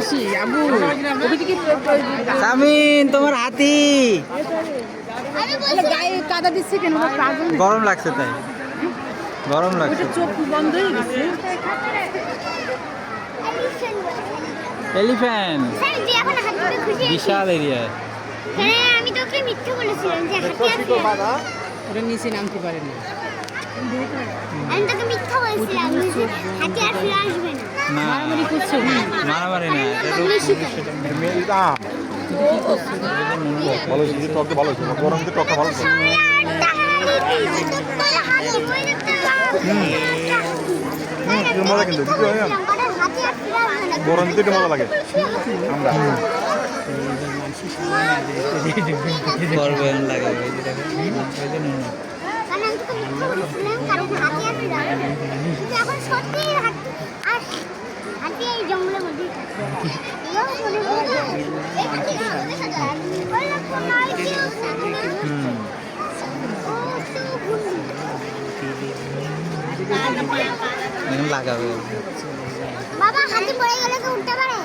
খুশি আবু সামিন তোমার হাতি গায়ে কাদা দিচ্ছে কেন গরম লাগছে তাই গরম লাগছে চোখ বন্ধ হয়ে গেছে এলিফ্যান্ট স্যার যে এখন হাতিতে খুশি বিশাল এরিয়া হ্যাঁ আমি তোকে মিথ্যে বলেছিলাম যে হাতি আছে ওরা নিচে নামতে পারে না আমি তোকে মিথ্যা বলেছিলাম যে হাতি আর ফিরে আসবে না না মারামারি করছো মারামারি না ভালো হয়েছে টকটা ভালো হয়েছে গরম দিতে টকটা ভালো হয়েছে সামনে আটটা হাতি ওই দেখতে মজা কিন্তু দ্বিতীয় হয় না হাতি আর ফিরে আসবে না গরম দিতে মজা লাগে আমরা করবেন লাগে কারণ আমি তোকে মিথ্যা বলেছিলাম কারণ হাতি আর ফিরে আসবে না কিন্তু এখন সত্যি হাতি এই জঙ্গলের মধ্যেই থাকে লাগাবে বাবা হাতি পড়ে গেলে তো উঠতে পারে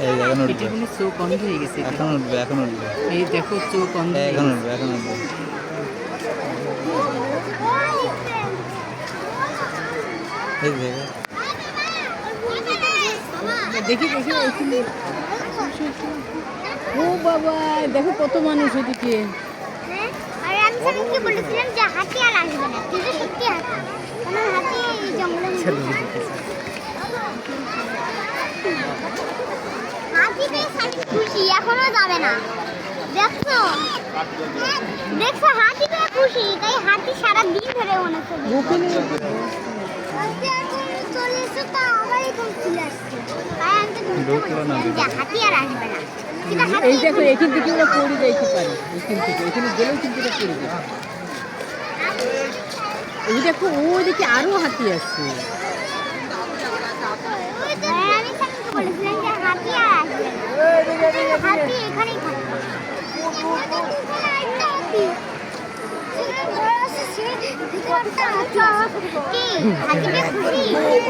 এই এখন উঠবে এটা চোখ বন্ধ হয়ে গেছে এখন উঠবে এখন উঠবে এই দেখো চোখ বন্ধ হয়ে এখন গেছে। উঠবে এখন উঠবে এই দেখো দেখি দেখি ওইখানে। ও বাবা দেখো কত মানুষ ওদিকে আরে আমি স্যারকে বলেছিলাম যে হাতি আর আসবে না কিন্তু সত্যি হাতি কারণ হাতি এই জঙ্গলের মধ্যে হাতি পেয়ে স্যার খুশি এখনো যাবে না দেখছো দেখছো হাতি পেয়ে খুশি তাই হাতি সারা দিন ধরে মনে করছে ওখানে হাতি এখন চলে এসে তো আবার এখন চলে আসছে তাই আমি তো বলেছিলাম যে হাতি আর আসবে না কিন্তু হাতি এই দেখো এখান থেকে ওরা পড়ে যাইতে পারে এখান থেকে এখানে গেলেও কিন্তু ওরা পড়ে যায় এই দেখো ওইদিকে আরো হাতি আছে হ্যাঁ, আমি স্যারকে বলেছিলাম যে হাতি আর আসবে না হাতি এখানেই থাকবে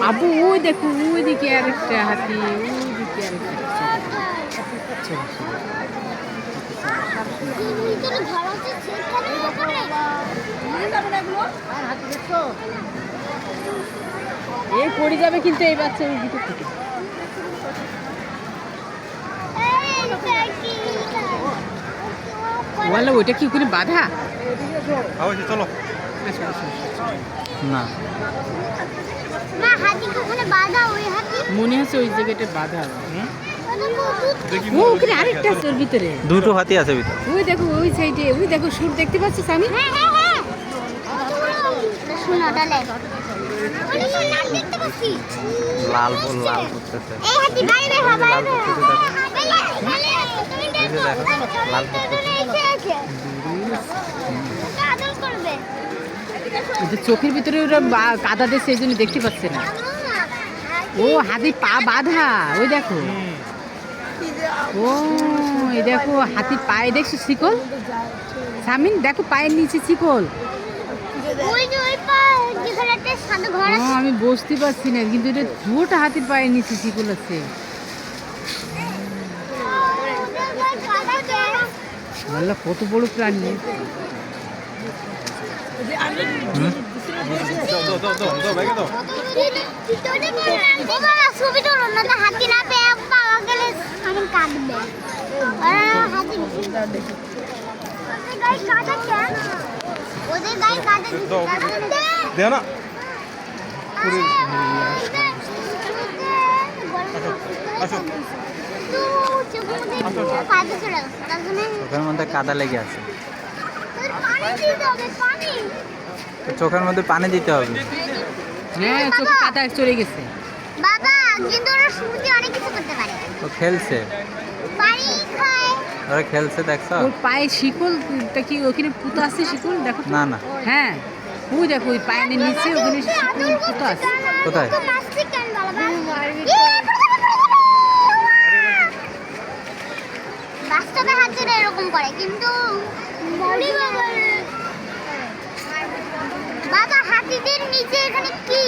আবু ওই দেখো ওইদিকে আরেকটা হাতি ওইদিকে আরেকটা এই পড়ে যাবে কিন্তু এই বাচ্চা ওই ভিতর থেকে বললো ওইটা কি ওখানে বাধা আচ্ছা চলো আচ্ছা আচ্ছা না মা হাতি ওখানে বাঁধা ওই হাতি মনে আছে ওই জায়গাটা বাধা দেখি ও ওখানে আরেকটা আছে ওর ভিতরে দুটো হাতি আছে ভিতরে ওই দেখো ওই সাইডে ওই দেখো সুর দেখতে পাচ্ছিস আমি হ্যাঁ হ্যাঁ হ্যাঁ শোনো ডালে ওই শোন নাম দেখতে পাচ্ছি লাল বল লাল করতেছে এই হাতি বাইরে হা বাইরে এই যে দেখো লাল করতেছে আদর করবে ওদের চোখের ভিতরে ওরা কাদা দিচ্ছে এই জন্য দেখতে পাচ্ছে না ও হাতি পা বাঁধা ওই দেখো ও এই দেখো হাতি পায়ে দেখছো শিকল সামিন দেখো পায়ের নিচে শিকল ওই যে ওই পা যেখানে একটা সাদা ঘর ও আছে আমি বসতে পারছি না কিন্তু এটা দুটো হাতির পায়ের নিচে শিকল আছে বললা কত বড় প্রাণী ছবি তোলো না তো হাতি না পেয়ে পাওয়া গেলে আমি কাঁদবে হাতি গায়ে কাঁদা কেন ওদের গায়ে কাঁদা দেও না আসো চোখের মধ্যে কাদা লেগে আছে পানি তো চোখের মধ্যে পানি দিতে হবে হ্যাঁ চোখে কাদা চলে গেছে বাবা কিন্তু ওরা সমুদ্রে অনেক কিছু করতে পারে তো খেলছে পানি খায় ওরা খেলছে দেখছো ওর পায়ে শিকলটা কি ওখানে পুতো আছে শিকল দেখো তো। না না হ্যাঁ ওই দেখো ওই পায়ের নিচে ওখানে শিকল পুতো আছে কোথায় বাসটা তবে হাতিরা এরকম করে কিন্তু বাবা হাতিদের নিচে এখানে কি?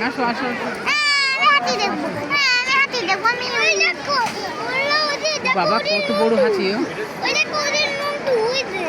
আসো আসো আসো। হ্যাঁ, আমি হাতি দেখবো। হ্যাঁ, আমি হাতি দেখবো। আমি ওই দেখো, ওরা ওদের দেখো, বাবা ওদের কত বড় হাতি ও। ওই দেখো ওদের নুনটু, ওই যে।